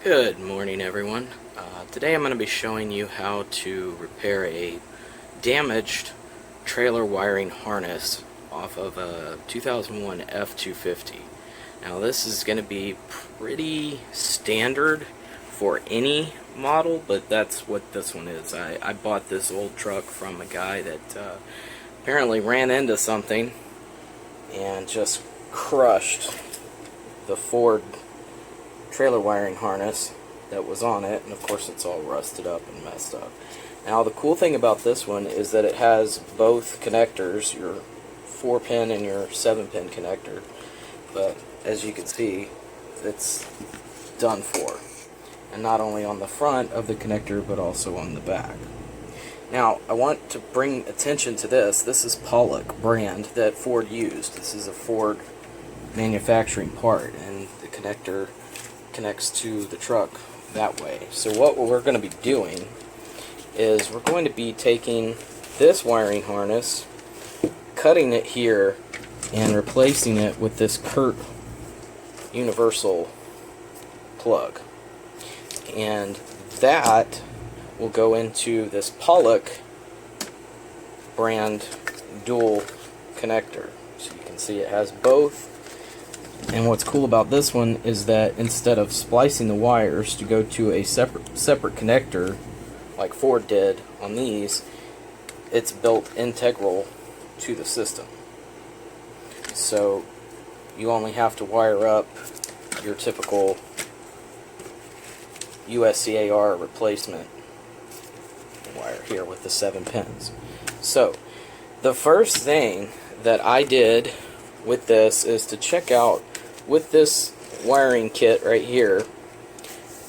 Good morning, everyone. Today I'm going to be showing you how to repair a damaged trailer wiring harness off of a 2001 F-250. Now this is going to be pretty standard for any model, but that's what this one is. I bought this old truck from a guy that apparently ran into something and just crushed the Ford trailer wiring harness that was on it, and of course it's all rusted up and messed up. Now the cool thing about this one is that it has both connectors, your 4-pin and your 7-pin connector, but as you can see it's done for, and not only on the front of the connector but also on the back. Now I want to bring attention to this. This is Pollock brand that Ford used. This is a Ford manufacturing part, and the connector connects to the truck that way. So what we're going to be doing is we're going to be taking this wiring harness, cutting it here, and replacing it with this Kurt universal plug. And that will go into this Pollock brand dual connector. So you can see it has both. And what's cool about this one is that instead of splicing the wires to go to a separate connector like Ford did on these, it's built integral to the system. So you only have to wire up your typical USCAR replacement wire here with the 7 pins. So the first thing that I did with this is to check out with this wiring kit right here,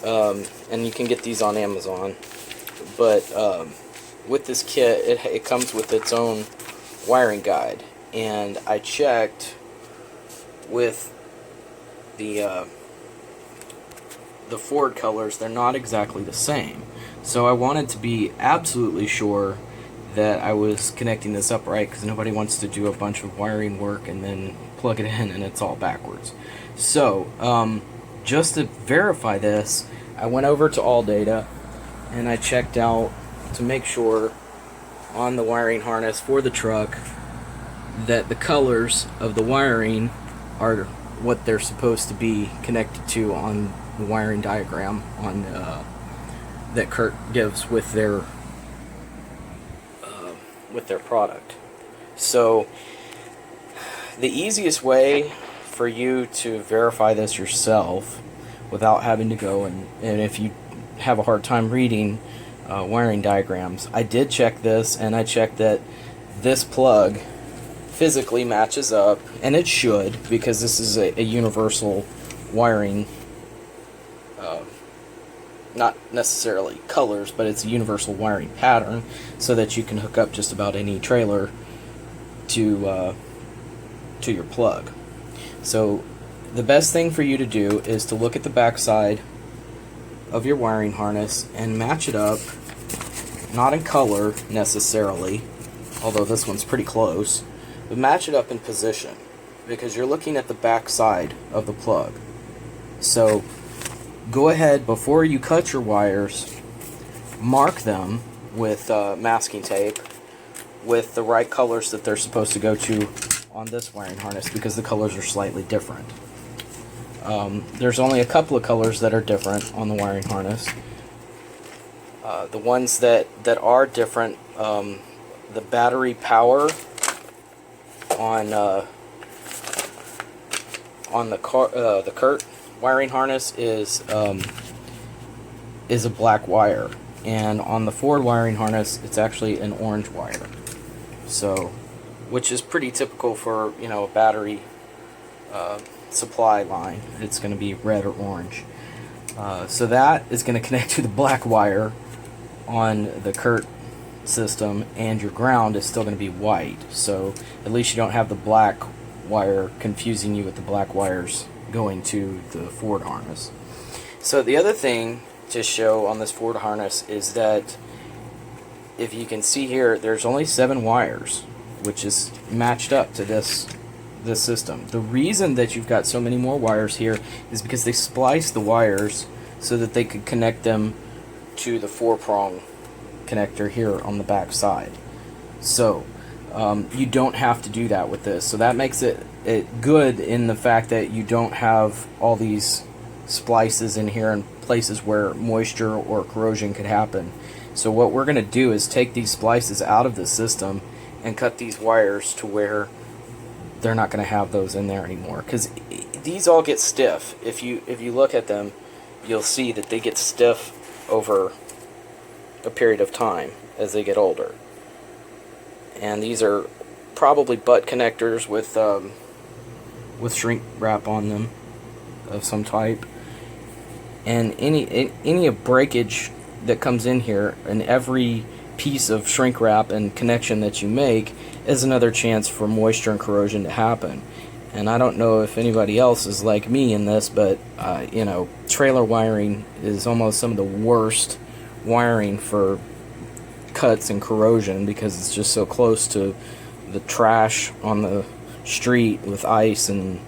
and you can get these on Amazon, but with this kit it comes with its own wiring guide, and I checked with the Ford colors. They're not exactly the same, so I wanted to be absolutely sure that I was connecting this up right, because nobody wants to do a bunch of wiring work and then plug it in and it's all backwards. So just to verify this, I went over to AllData and I checked out to make sure on the wiring harness for the truck that the colors of the wiring are what they're supposed to be connected to on the wiring diagram on that Kurt gives with their product. So the easiest way for you to verify this yourself without having to go and if you have a hard time reading wiring diagrams, I did check this, and I checked that this plug physically matches up, and it should, because this is a universal wiring, not necessarily colors, but it's a universal wiring pattern, so that you can hook up just about any trailer to your plug. So the best thing for you to do is to look at the back side of your wiring harness and match it up, not in color necessarily, although this one's pretty close, but match it up in position, because you're looking at the back side of the plug. So go ahead, before you cut your wires, mark them with masking tape with the right colors that they're supposed to go to on this wiring harness, because the colors are slightly different. There's only a couple of colors that are different on the wiring harness. The ones that are different, the battery power on the Kurt wiring harness is a black wire, and on the Ford wiring harness it's actually an orange wire. So, which is pretty typical for, you know, a battery supply line. It's going to be red or orange. So that is going to connect to the black wire on the Kurt system, and your ground is still going to be white. So at least you don't have the black wire confusing you with the black wires going to the Ford harness. So the other thing to show on this Ford harness is that, if you can see here, there's only 7 wires, which is matched up to this system. The reason that you've got so many more wires here is because they splice the wires so that they could connect them to the 4-prong connector here on the back side. So you don't have to do that with this. So that makes it good in the fact that you don't have all these splices in here and places where moisture or corrosion could happen. So what we're going to do is take these splices out of the system and cut these wires to where they're not going to have those in there anymore, because these all get stiff. If you look at them, you'll see that they get stiff over a period of time as they get older. And these are probably butt connectors with shrink wrap on them of some type. And any breakage that comes in here, and every piece of shrink wrap and connection that you make is another chance for moisture and corrosion to happen. And I don't know if anybody else is like me in this, but you know, trailer wiring is almost some of the worst wiring for cuts and corrosion, because it's just so close to the trash on the street with ice and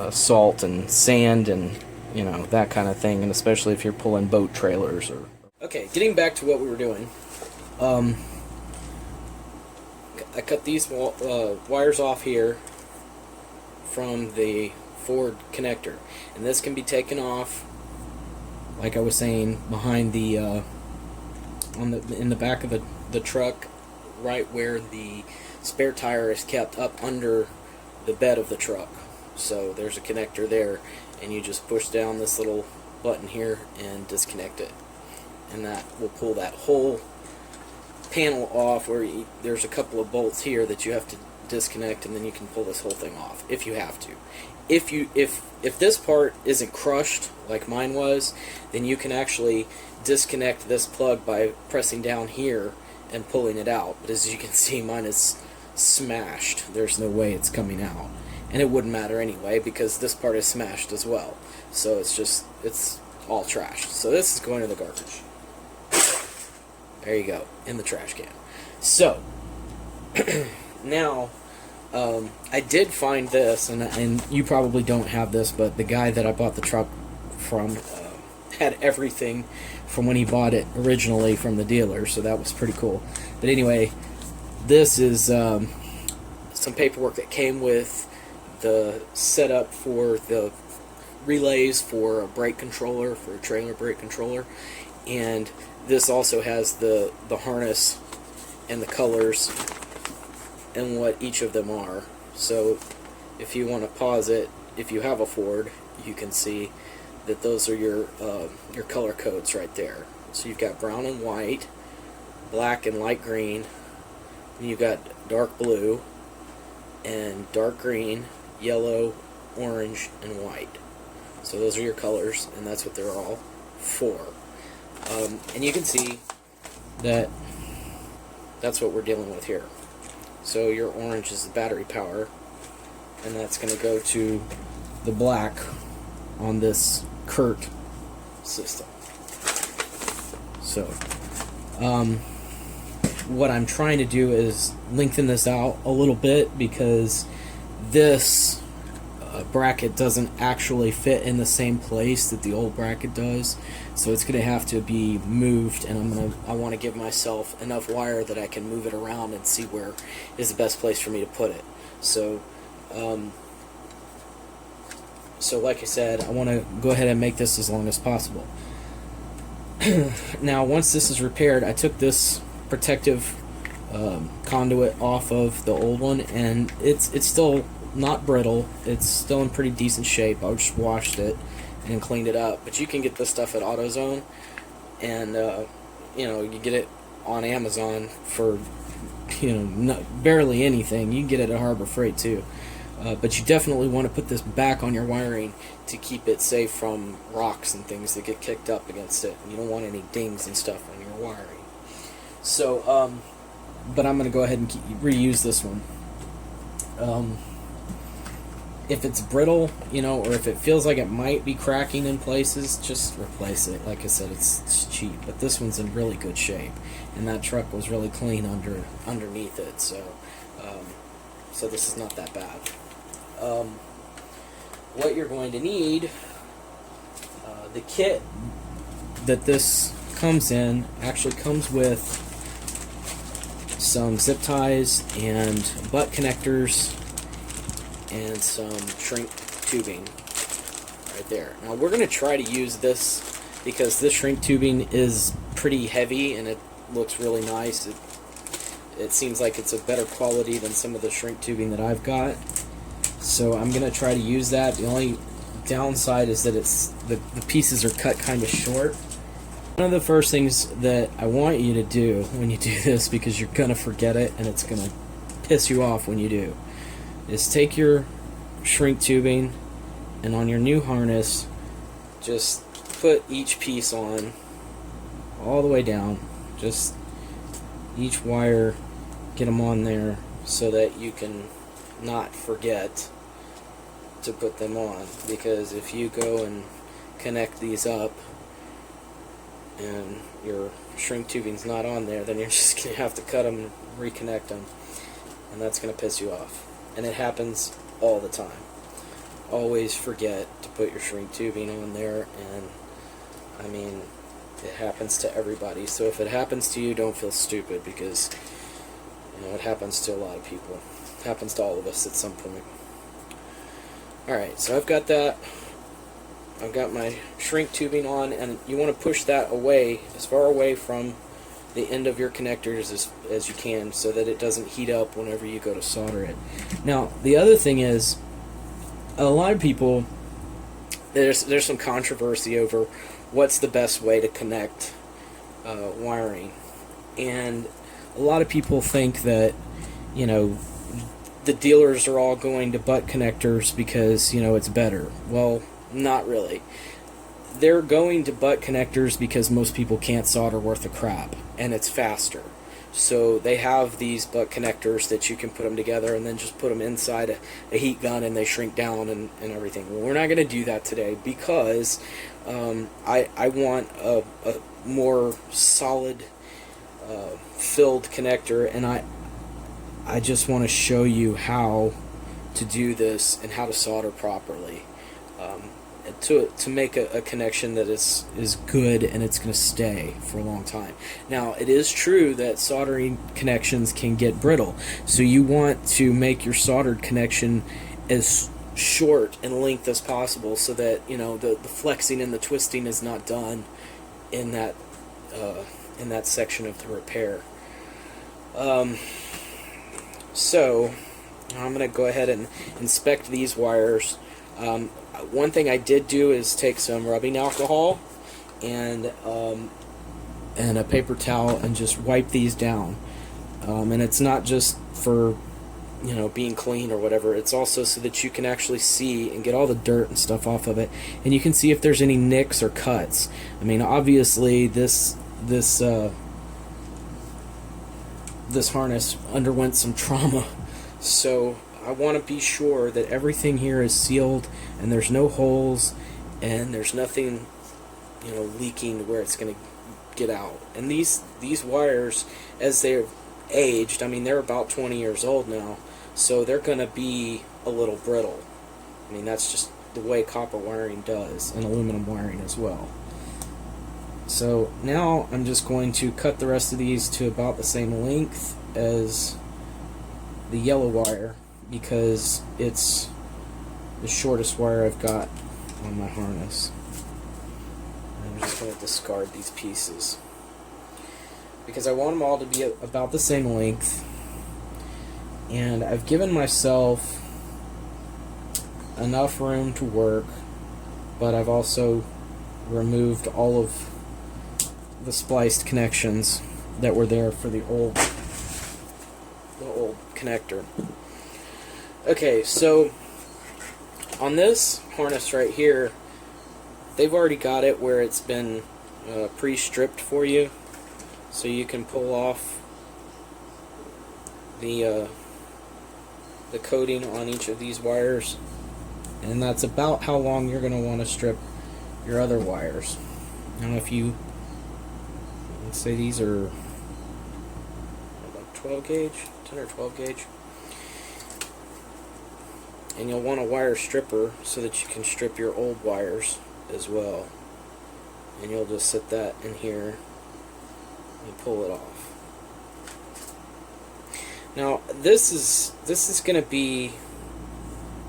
salt and sand and, you know, that kind of thing, and especially if you're pulling boat trailers. Or okay, getting back to what we were doing, I cut these wires off here from the forward connector, and this can be taken off, like I was saying, behind the in the back of the truck, right where the spare tire is kept, up under the bed of the truck. So there's a connector there, and you just push down this little button here and disconnect it, and that will pull that whole panel off, where there's a couple of bolts here that you have to disconnect, and then you can pull this whole thing off if you have to. If this part isn't crushed like mine was, then you can actually disconnect this plug by pressing down here and pulling it out. But as you can see, mine is smashed. There's no way it's coming out, and it wouldn't matter anyway because this part is smashed as well. So it's all trash. So this is going in the garbage. There you go, in the trash can. So now I did find this, and you probably don't have this, but the guy that I bought the truck from had everything from when he bought it originally from the dealer, so that was pretty cool. But anyway, this is some paperwork that came with the setup for the relays for a brake controller, for a trailer brake controller, and this also has the harness and the colors and what each of them are. So if you want to pause it, if you have a Ford, you can see that those are your color codes right there. So you've got brown and white, black and light green, and you've got dark blue and dark green, yellow, orange, and white. So those are your colors, and that's what they're all for. And you can see that that's what we're dealing with here. So your orange is the battery power, and that's going to go to the black on this Kurt system. So what I'm trying to do is lengthen this out a little bit, because this bracket doesn't actually fit in the same place that the old bracket does, so it's going to have to be moved, and I want to give myself enough wire that I can move it around and see where is the best place for me to put it. So so like I said, I want to go ahead and make this as long as possible. Now once this is repaired, I took this protective conduit off of the old one, and it's still not brittle. It's still in pretty decent shape. I just washed it and cleaned it up. But you can get this stuff at AutoZone, and you know, you get it on Amazon for, you know, barely anything. You can get it at Harbor Freight too. But you definitely want to put this back on your wiring to keep it safe from rocks and things that get kicked up against it. You don't want any dings and stuff on your wiring. So, but I'm going to go ahead and reuse this one. If it's brittle, you know, or if it feels like it might be cracking in places, just replace it. Like I said, it's cheap, but this one's in really good shape, and that truck was really clean underneath it. So, so this is not that bad. What you're going to need, the kit that this comes in actually comes with some zip ties and butt connectors and some shrink tubing right there. Now we're going to try to use this because this shrink tubing is pretty heavy and it looks really nice. It seems like it's a better quality than some of the shrink tubing that I've got. So I'm going to try to use that. The only downside is that the pieces are cut kind of short. One of the first things that I want you to do when you do this, because you're going to forget it and it's going to piss you off when you do, is take your shrink tubing and on your new harness just put each piece on all the way down. Just each wire, get them on there so that you can not forget to put them on, because if you go and connect these up and your shrink tubing's not on there, then you're just going to have to cut them and reconnect them, and that's going to piss you off. And it happens all the time. Always forget to put your shrink tubing on there, and I mean, it happens to everybody. So if it happens to you, don't feel stupid, because you know it happens to a lot of people. It happens to all of us at some point. Alright, so I've got that. I've got my shrink tubing on, and you want to push that away, as far away from the end of your connectors as you can, so that it doesn't heat up whenever you go to solder it. Now, the other thing is, a lot of people, there's some controversy over what's the best way to connect wiring, and a lot of people think that, you know, the dealers are all going to butt connectors because, you know, it's better. Well, not really. They're going to butt connectors because most people can't solder worth a crap, and it's faster. So they have these butt connectors that you can put them together and then just put them inside a heat gun and they shrink down and everything. Well, we're not going to do that today because I want a more solid filled connector, and I just want to show you how to do this and how to solder properly. To make a connection that is good and it's going to stay for a long time. Now, it is true that soldering connections can get brittle, so you want to make your soldered connection as short in length as possible, so that, you know, the flexing and the twisting is not done in that section of the repair. So I'm going to go ahead and inspect these wires. One thing I did do is take some rubbing alcohol and a paper towel and just wipe these down. And it's not just for, you know, being clean or whatever. It's also so that you can actually see and get all the dirt and stuff off of it, and you can see if there's any nicks or cuts. I mean, obviously this harness underwent some trauma, so I want to be sure that everything here is sealed and there's no holes and there's nothing, you know, leaking where it's going to get out. And these wires, as they're aged, I mean, they're about 20 years old now, so they're going to be a little brittle. I mean, that's just the way copper wiring does, and aluminum wiring as well. So now I'm just going to cut the rest of these to about the same length as the yellow wire, because it's the shortest wire I've got on my harness. I'm just going to discard these pieces because I want them all to be about the same length, and I've given myself enough room to work, but I've also removed all of the spliced connections that were there for the old connector. Okay, so on this harness right here, they've already got it where it's been pre-stripped for you, so you can pull off the coating on each of these wires, and that's about how long you're going to want to strip your other wires. Now, if you, let's say these are about 12 gauge, 10 or 12 gauge, and you'll want a wire stripper so that you can strip your old wires as well. and you'll just set that in here and pull it off. Now this is going to be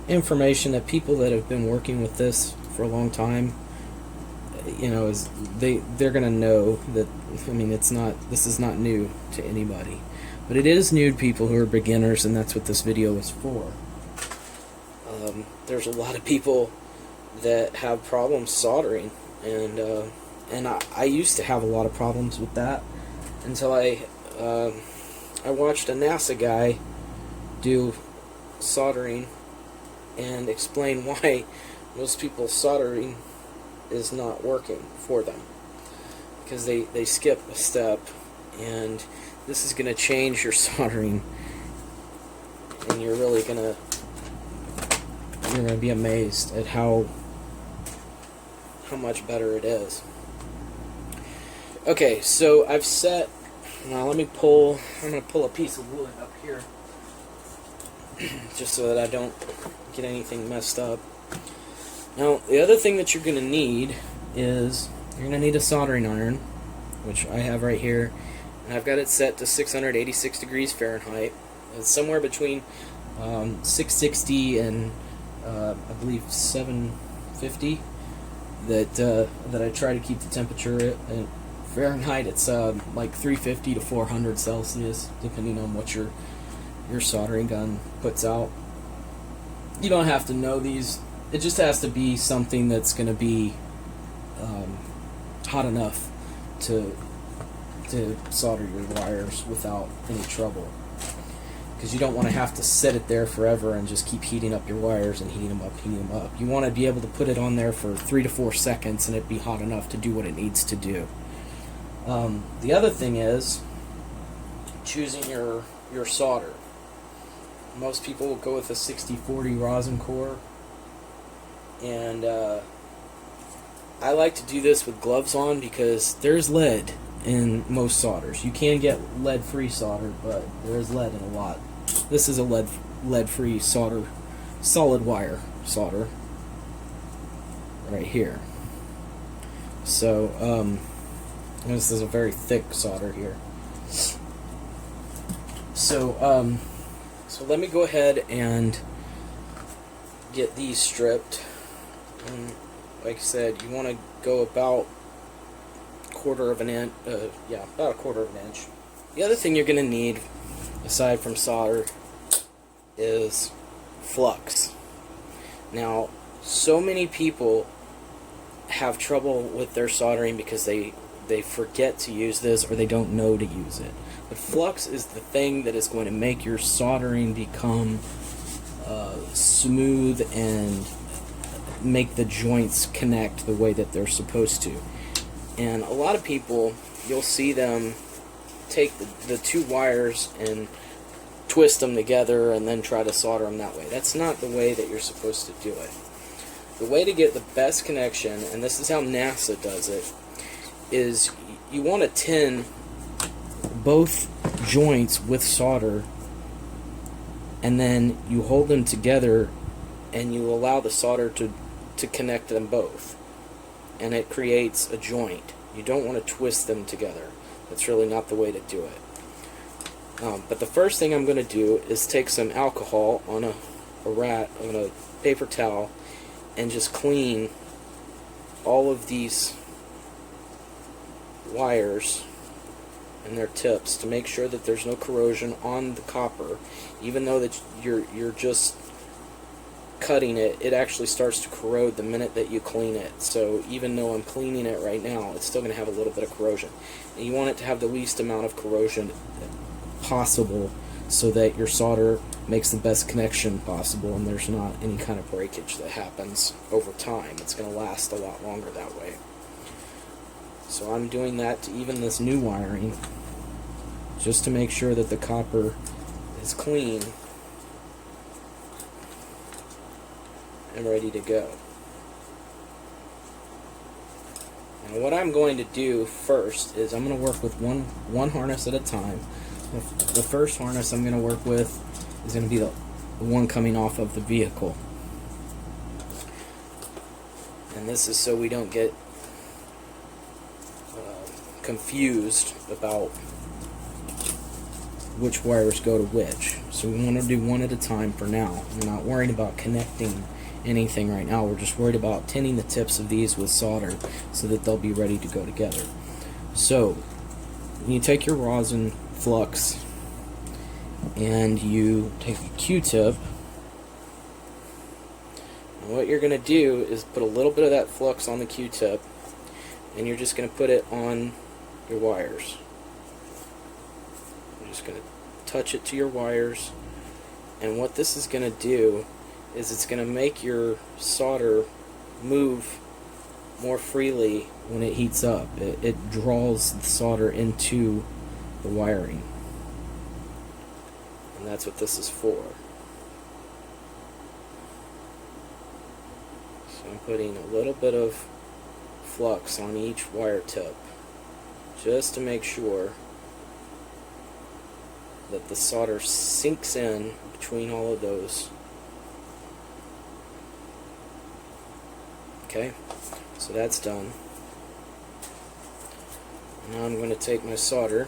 information that people that have been working with this for a long time, you know, they're going to know that. I mean, this is not new to anybody, but it is new to people who are beginners, and that's what this video is for. There's a lot of people that have problems soldering, and I used to have a lot of problems with that until I watched a NASA guy do soldering and explain why most people's soldering is not working for them, because they skip a step, and this is going to change your soldering, and you're going to be amazed at how much better it is. Okay, so I've set. Now I'm going to pull a piece of wood up here just so that I don't get anything messed up. Now, the other thing that you're going to need is you're going to need a soldering iron, which I have right here, and I've got it set to 686 degrees Fahrenheit. It's somewhere between 660 and I believe 750 that I try to keep the temperature at. And Fahrenheit, it's like 350 to 400 Celsius, depending on what your soldering gun puts out. You don't have to know these. It just has to be something that's going to be hot enough to solder your wires without any trouble. Because you don't want to have to set it there forever and just keep heating up your wires and heating them up. You want to be able to put it on there for 3 to 4 seconds and it be hot enough to do what it needs to do. The other thing is choosing your solder. Most people will go with a 60-40 rosin core, and I like to do this with gloves on because there's lead in most solders. You can get lead-free solder, but there is lead in a lot. This is a lead-free solder, solid wire solder right here. So this is a very thick solder here. So let me go ahead and get these stripped. And like I said, you want to go about a quarter of an inch. About a quarter of an inch. The other thing you're going to need, aside from solder, is flux. Now, so many people have trouble with their soldering because they forget to use this or they don't know to use it. But flux is the thing that is going to make your soldering become smooth and make the joints connect the way that they're supposed to. And a lot of people, you'll see them take the two wires and twist them together and then try to solder them that way. That's not the way that you're supposed to do it. The way to get the best connection, and this is how NASA does it, is you want to tin both joints with solder, and then you hold them together and you allow the solder to connect them both, and it creates a joint. You don't want to twist them together. That's really not the way to do it. But the first thing I'm going to do is take some alcohol on a paper towel and just clean all of these wires and their tips to make sure that there's no corrosion on the copper. Even though that you're just cutting it, it actually starts to corrode the minute that you clean it. So even though I'm cleaning it right now, it's still going to have a little bit of corrosion. And you want it to have the least amount of corrosion possible so that your solder makes the best connection possible and there's not any kind of breakage that happens over time. It's going to last a lot longer that way. So I'm doing that to even this new wiring, just to make sure that the copper is clean and ready to go. Now what I'm going to do first is I'm going to work with one harness at a time. The first harness I'm going to work with is going to be the one coming off of the vehicle. And this is so we don't get confused about which wires go to which. So we want to do one at a time for now. We're not worried about connecting anything right now. We're just worried about tinning the tips of these with solder so that they'll be ready to go together. So you take your rosin flux and you take a Q-tip, and what you're going to do is put a little bit of that flux on the Q-tip, and you're just going to put it on your wires. You're just going to touch it to your wires, and what this is going to do is it's going to make your solder move more freely when it heats up. It draws the solder into the wiring, and that's what this is for. So I'm putting a little bit of flux on each wire tip just to make sure that the solder sinks in between all of those. Okay, so that's done. Now I'm going to take my solder.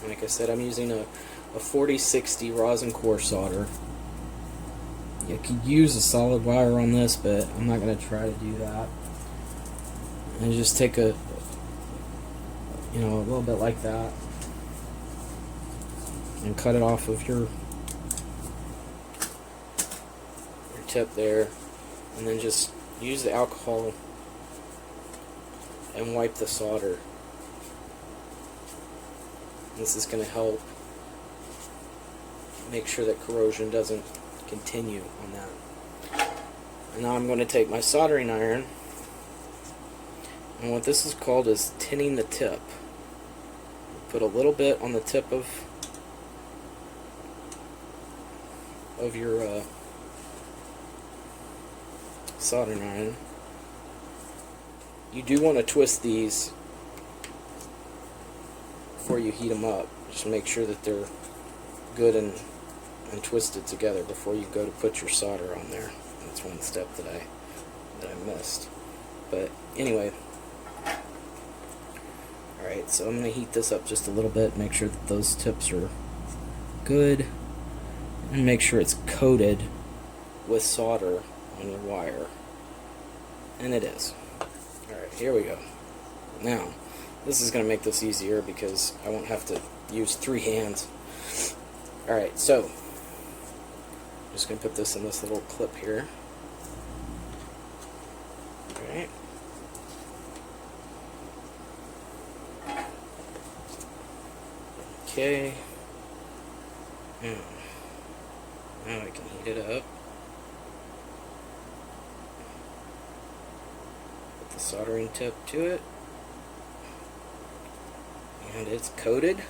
Like I said, I'm using a 4060 rosin core solder. You could use a solid wire on this, but I'm not going to try to do that. And just take a little bit like that and cut it off of your tip there, and then just use the alcohol and wipe the solder. This is going to help make sure that corrosion doesn't continue on that. And now I'm going to take my soldering iron, and what this is called is tinning the tip. Put a little bit on the tip of your soldering iron. You do want to twist these before you heat them up. Just make sure that they're good and twisted together before you go to put your solder on there. That's one step that I missed. But anyway, alright, so I'm going to heat this up just a little bit, make sure that those tips are good, and make sure it's coated with solder on your wire. And it is. Alright, here we go. Now, this is going to make this easier because I won't have to use 3 hands. Alright, so I'm just going to put this in this little clip here. Alright. Okay. Now I can heat it up. Put the soldering tip to it. And it's coated.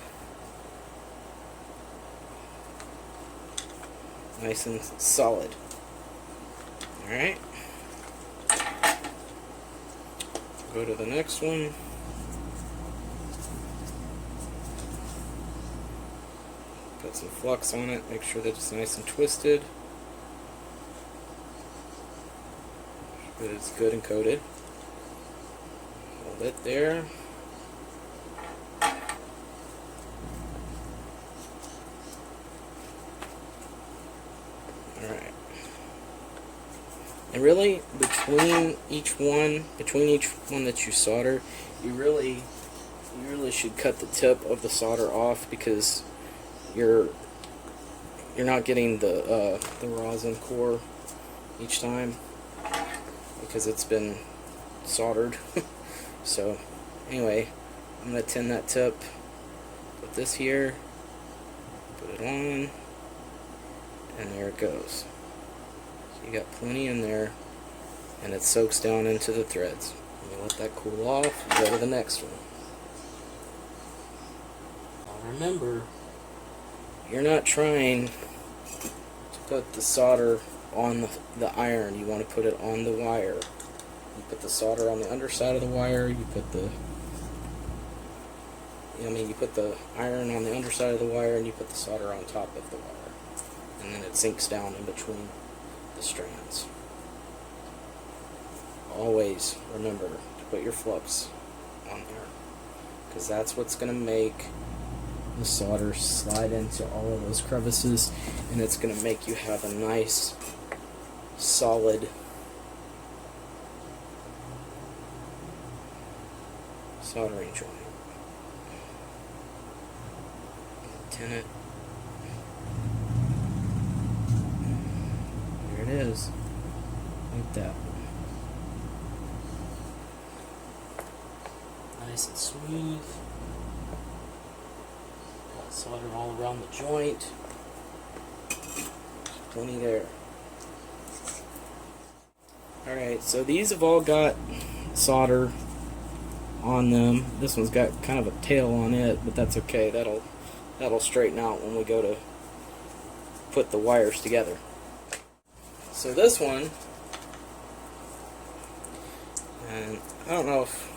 Nice and solid. Alright. Go to the next one. Put some flux on it, make sure that it's nice and twisted. Make sure that it's good and coated. Hold it there. Alright. And really, between each one that you solder, you really should cut the tip of the solder off, because you're not getting the rosin core each time because it's been soldered. So anyway, I'm going to tin that tip, put this here, put it on, and there it goes. So you got plenty in there, and it soaks down into the threads. You let that cool off, go to the next one. Now remember, you're not trying to put the solder on the iron. You want to put it on the wire. You put the solder on the underside of the wire. You put the iron on the underside of the wire, and you put the solder on top of the wire. And then it sinks down in between the strands. Always remember to put your flux on there, because that's what's going to make the solder slide into all of those crevices, and it's going to make you have a nice solid soldering joint. Tin it. There it is. Like that. Nice and smooth. Got solder all around the joint. Plenty there. Alright, so these have all got solder on them. This one's got kind of a tail on it, but that's okay. That'll straighten out when we go to put the wires together. So this one, and I don't know if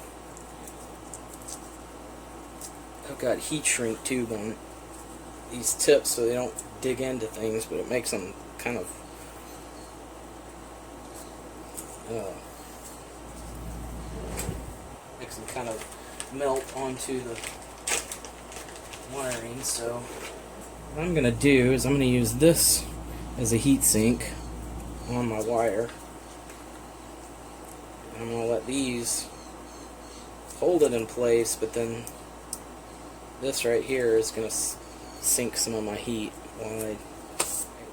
I've got heat shrink tube on these tips so they don't dig into things, but it makes them kind of melt onto the wiring. So what I'm going to do is I'm going to use this as a heat sink on my wire. I'm going to let these hold it in place, but then this right here is going to sink some of my heat while I...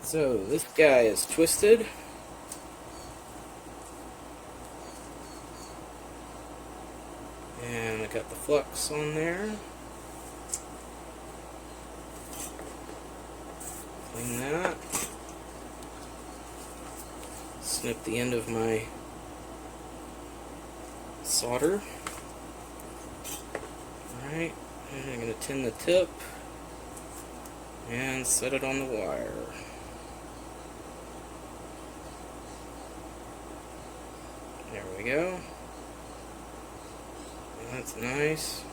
So this guy is twisted. And I got the flux on there. Clean that. Snip the end of my solder. Alright, and I'm going to tin the tip and set it on the wire. There we go. That's nice.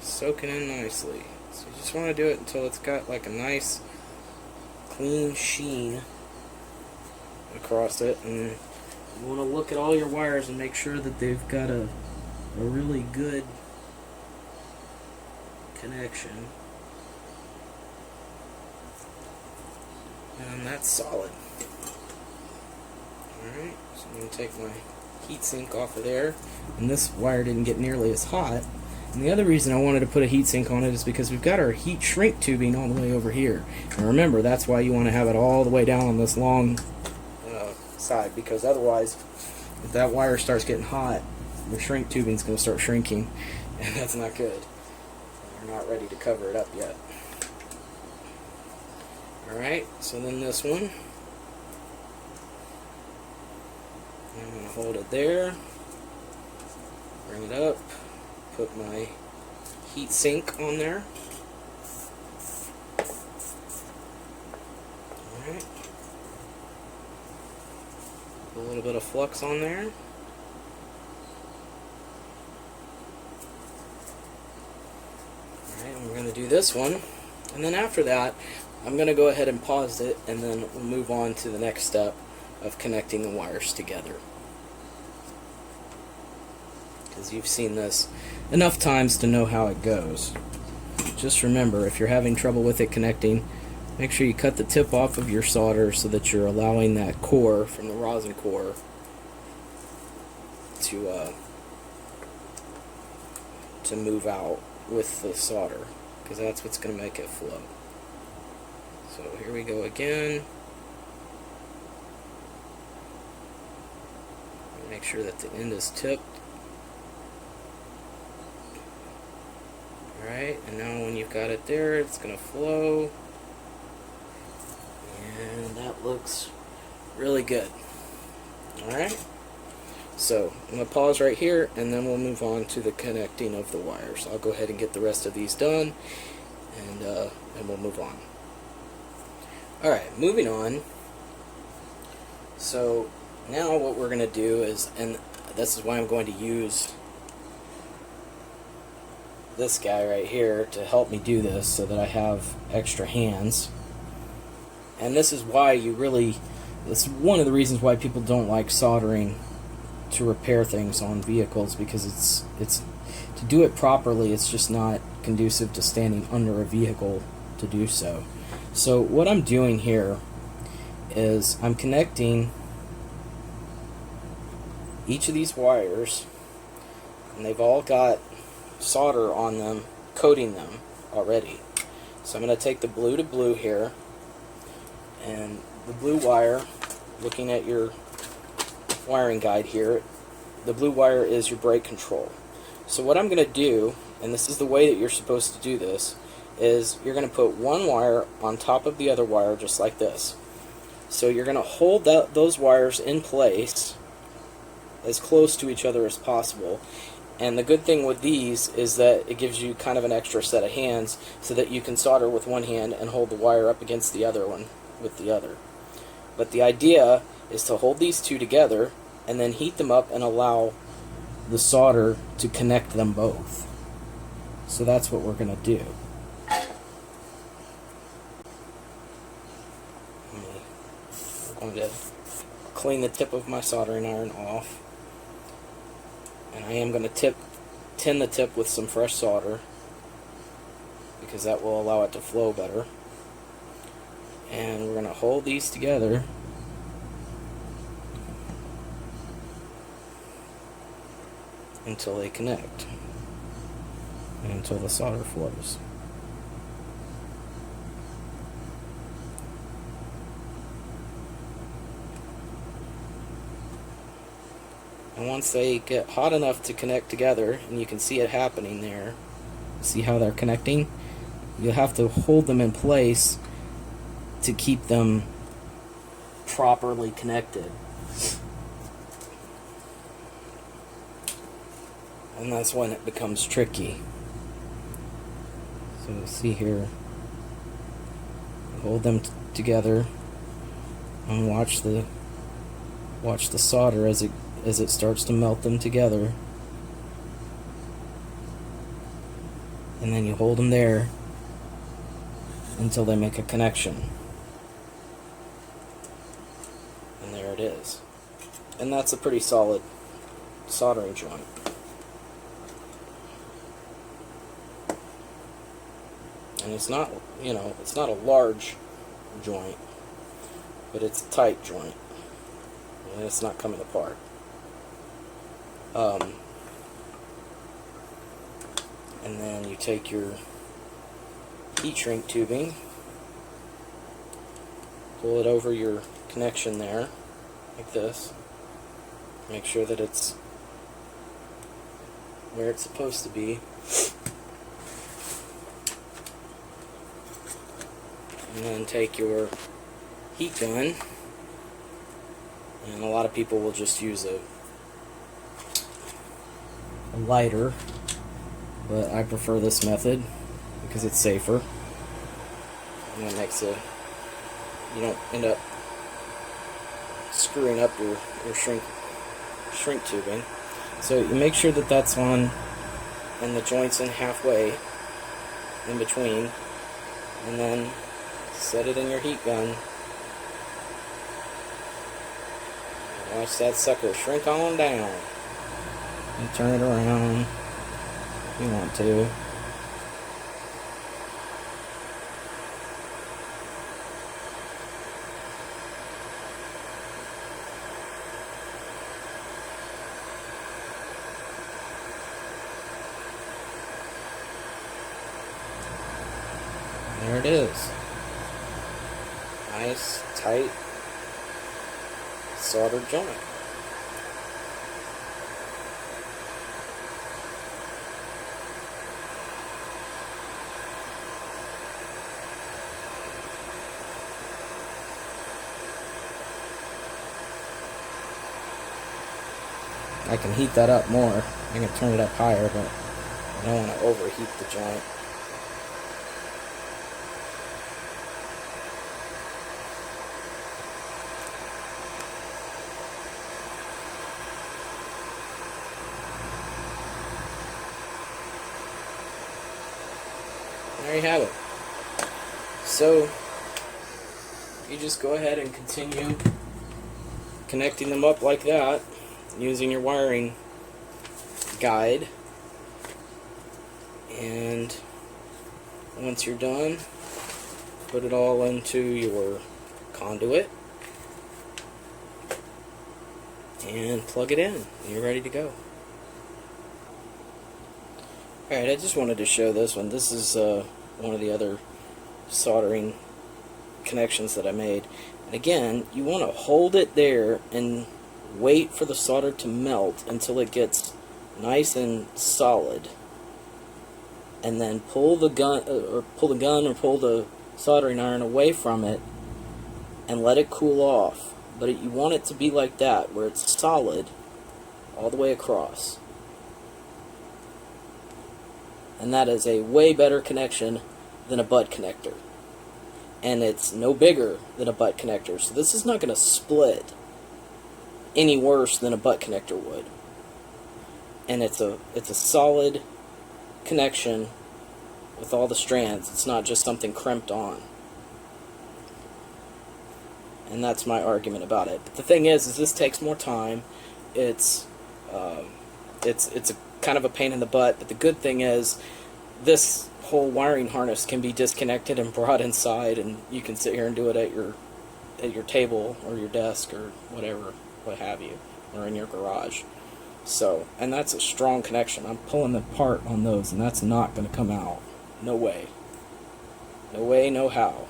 Soaking in nicely. So you just want to do it until it's got like a nice clean sheen across it, and you want to look at all your wires and make sure that they've got a really good connection. And that's solid. Alright, so I'm going to take my heatsink off of there, and this wire didn't get nearly as hot. And the other reason I wanted to put a heatsink on it is because we've got our heat shrink tubing all the way over here. And remember, that's why you want to have it all the way down on this long side, because otherwise, if that wire starts getting hot, the shrink tubing is going to start shrinking, and that's not good. We're not ready to cover it up yet. Alright, so then this one, I'm going to hold it there, bring it up, put my heat sink on there. Alright. Put a little bit of flux on there. Alright, and we're going to do this one. And then after that, I'm going to go ahead and pause it, and then we'll move on to the next step of connecting the wires together. Because you've seen this enough times to know how it goes. Just remember, if you're having trouble with it connecting, make sure you cut the tip off of your solder so that you're allowing that core from the rosin core to move out with the solder, because that's what's going to make it flow. So here we go again. Make sure that the end is tipped. Alright, and now when you've got it there, it's going to flow. And that looks really good. Alright, so I'm going to pause right here, and then we'll move on to the connecting of the wires. I'll go ahead and get the rest of these done, and we'll move on. Alright, moving on. So now what we're going to do is, and this is why I'm going to use this guy right here to help me do this so that I have extra hands. And this is why this is one of the reasons why people don't like soldering to repair things on vehicles, because it's to do it properly, it's just not conducive to standing under a vehicle to do so. So what I'm doing here is I'm connecting each of these wires, and they've all got solder on them, coating them already. So I'm going to take the blue to blue here, and the blue wire, looking at your wiring guide here, the blue wire is your brake control. So what I'm going to do, and this is the way that you're supposed to do this, is you're going to put one wire on top of the other wire just like this. So you're going to hold those wires in place as close to each other as possible. And the good thing with these is that it gives you kind of an extra set of hands, so that you can solder with one hand and hold the wire up against the other one with the other. But the idea is to hold these two together and then heat them up and allow the solder to connect them both. So that's what we're going to do. I'm going to clean the tip of my soldering iron off, and I am going to tin the tip with some fresh solder, because that will allow it to flow better. And we're going to hold these together until they connect, and until the solder flows. And once they get hot enough to connect together, and you can see it happening there, see how they're connecting? You'll have to hold them in place to keep them properly connected. And that's when it becomes tricky. So see here, hold them together and watch the solder as it starts to melt them together. And then you hold them there until they make a connection. And there it is. And that's a pretty solid soldering joint. And it's not, it's not a large joint, but it's a tight joint, and it's not coming apart. And then you take your heat shrink tubing, pull it over your connection there, like this. Make sure that it's where it's supposed to be. And then take your heat gun, and a lot of people will just use a lighter, but I prefer this method because it's safer, and it makes you don't end up screwing up your shrink tubing. So you make sure that that's on, and the joint's in halfway in between, and then set it in your heat gun. Watch that sucker shrink on down. You turn it around if you want to. There it is. Nice, tight, soldered joint. I can heat that up more. I can turn it up higher, but I don't want to overheat the joint. There you have it. So you just go ahead and continue connecting them up like that using your wiring guide, and once you're done, put it all into your conduit and plug it in, and you're ready to go. Alright, I just wanted to show this one. This is one of the other soldering connections that I made. And again, you want to hold it there and wait for the solder to melt until it gets nice and solid, and then pull the gun or pull the soldering iron away from it and let it cool off. But you want it to be like that, where it's solid all the way across. And that is a way better connection than a butt connector. And it's no bigger than a butt connector, so this is not going to split any worse than a butt connector would. And it's a solid connection with all the strands. It's not just something crimped on. And that's my argument about it. But the thing is this takes more time. It's a kind of a pain in the butt, but the good thing is this whole wiring harness can be disconnected and brought inside, and you can sit here and do it at your table or your desk or whatever, what have you, or in your garage. So, and that's a strong connection. I'm pulling apart on those, and that's not going to come out. No way. No way, no how.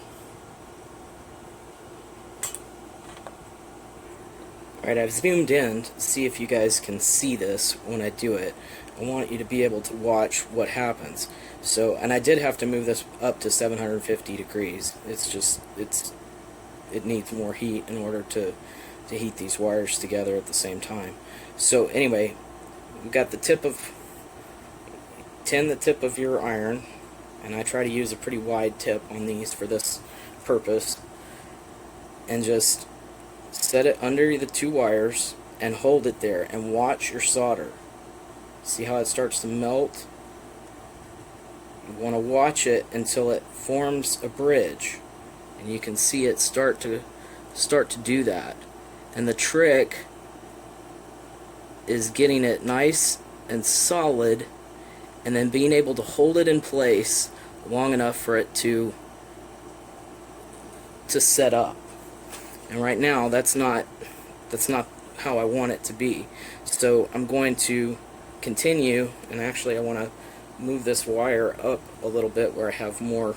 Alright, I've zoomed in to see if you guys can see this when I do it. I want you to be able to watch what happens. So, and I did have to move this up to 750 degrees. It needs more heat in order to heat these wires together at the same time. So anyway, we've got the tip of your iron, and I try to use a pretty wide tip on these for this purpose, and just set it under the two wires and hold it there and watch your solder. See how it starts to melt? You want to watch it until it forms a bridge, and you can see it start to do that. And the trick is getting it nice and solid, and then being able to hold it in place long enough for it to set up. And right now that's not how I want it to be. So I'm going to continue, and actually I want to move this wire up a little bit where I have more,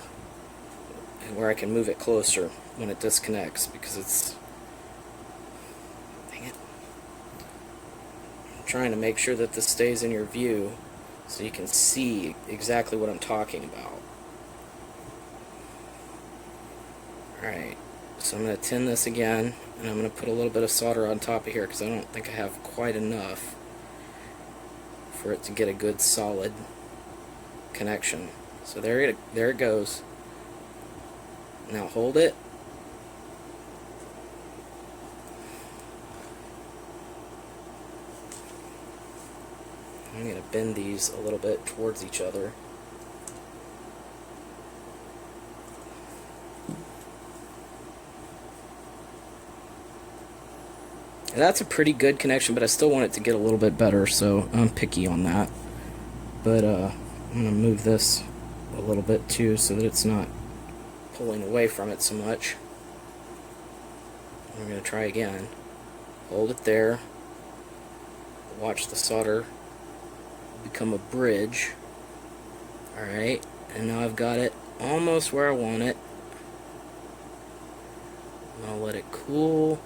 where I can move it closer when it disconnects, because it's, dang it, I'm trying to make sure that this stays in your view so you can see exactly what I'm talking about. Alright, so I'm going to tin this again, and I'm going to put a little bit of solder on top of here because I don't think I have quite enough for it to get a good solid connection. So there it goes. Now hold it. I'm going to bend these a little bit towards each other. And that's a pretty good connection, but I still want it to get a little bit better, so I'm picky on that. But I'm going to move this a little bit too so that it's not pulling away from it so much. I'm going to try again. Hold it there. Watch the solder become a bridge. Alright, and now I've got it almost where I want it. And I'll let it cool.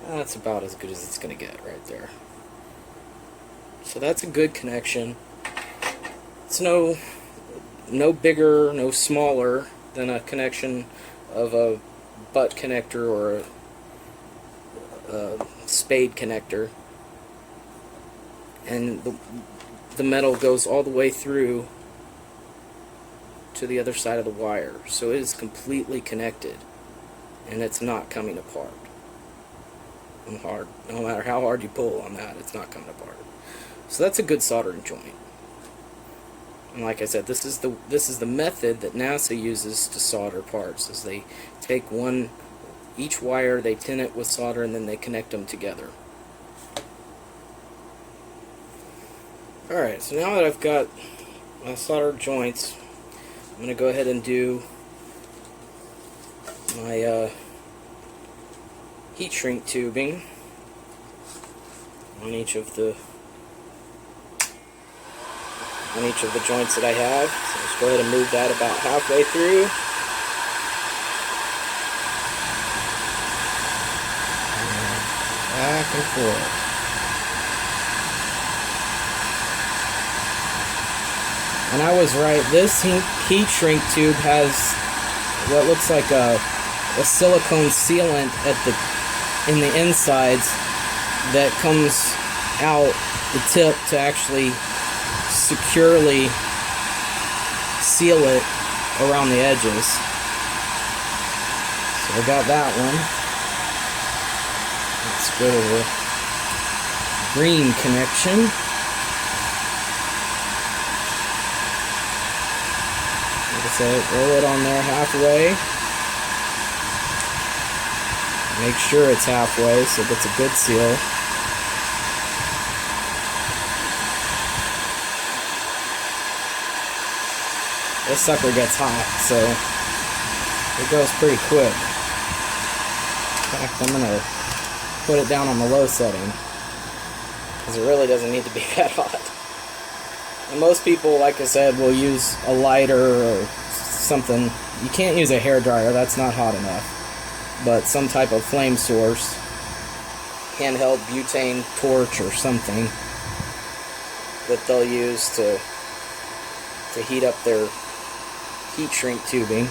That's about as good as it's going to get right there. So that's a good connection. It's no bigger, no smaller than a connection of a butt connector or a spade connector. And the metal goes all the way through to the other side of the wire. So it is completely connected, and it's not coming apart. No matter how hard you pull on that, it's not coming apart. So that's a good soldering joint. And like I said, this is the method that NASA uses to solder parts. Is they take each wire, they tin it with solder, and then they connect them together. Alright, so now that I've got my soldered joints, I'm going to go ahead and do my heat shrink tubing on each of the joints that I have. So let's go ahead and move that about halfway through. Back and forth. And I was right, this heat shrink tube has what looks like a silicone sealant in the insides that comes out the tip to actually securely seal it around the edges. So I got that one. Let's go to the green connection. So roll it on there halfway. Make sure it's halfway so it gets a good seal. This sucker gets hot, so it goes pretty quick. In fact, I'm going to put it down on the low setting because it really doesn't need to be that hot. And most people, like I said, will use a lighter or something. You can't use a hairdryer, that's not hot enough. But some type of flame source, handheld butane torch or something that they'll use to heat up their heat shrink tubing.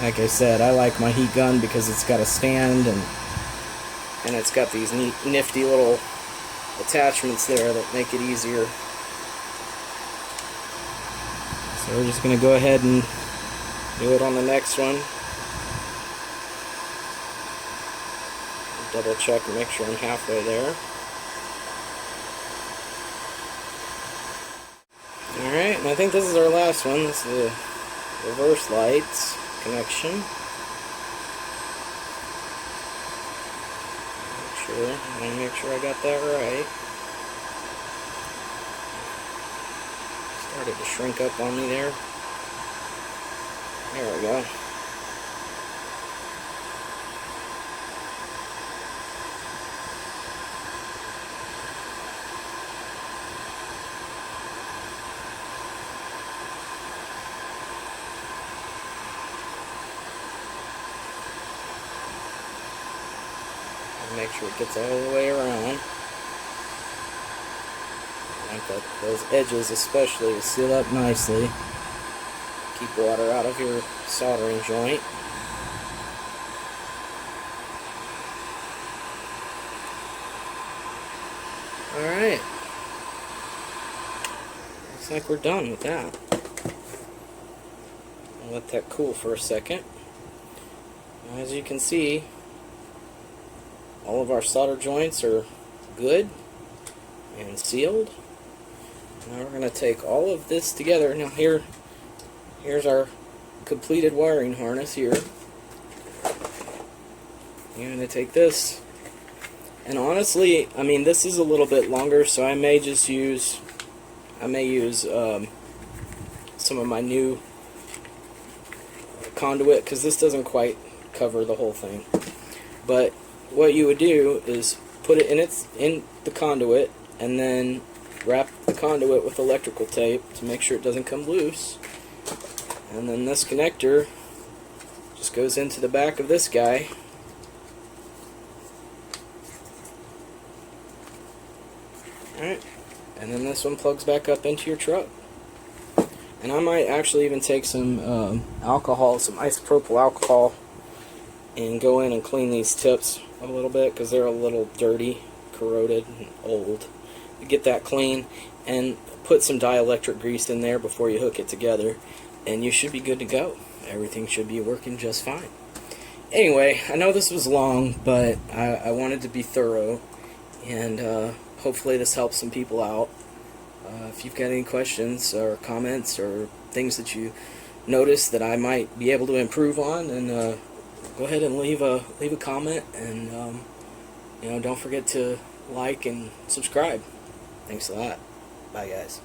Like I said, I like my heat gun because it's got a stand and it's got these neat, nifty little attachments there that make it easier. So we're just going to go ahead and do it on the next one. Double check and make sure I'm halfway there. Alright, and I think this is our last one. This is the reverse lights connection. I want to make sure I got that right. Started to shrink up on me there. There we go. Make sure it gets all the way around. I want those edges especially to seal up nicely. Keep water out of your soldering joint. Alright. Looks like we're done with that. I'll let that cool for a second. As you can see, all of our solder joints are good and sealed. Now we're going to take all of this together. Now here's our completed wiring harness here. I'm going to take this, and honestly, I mean, this is a little bit longer, so I may use some of my new conduit, because this doesn't quite cover the whole thing. But what you would do is put it in the conduit, and then wrap the conduit with electrical tape to make sure it doesn't come loose. And then this connector just goes into the back of this guy. Alright, and then this one plugs back up into your truck. And I might actually even take some alcohol, some isopropyl alcohol, and go in and clean these tips a little bit because they're a little dirty, corroded, and old. You get that clean and put some dielectric grease in there before you hook it together, and you should be good to go. Everything should be working just fine. Anyway, I know this was long, but I wanted to be thorough, and hopefully this helps some people out. If you've got any questions or comments or things that you notice that I might be able to improve on, then go ahead and leave a comment, and don't forget to like and subscribe. Thanks a lot. Bye, guys.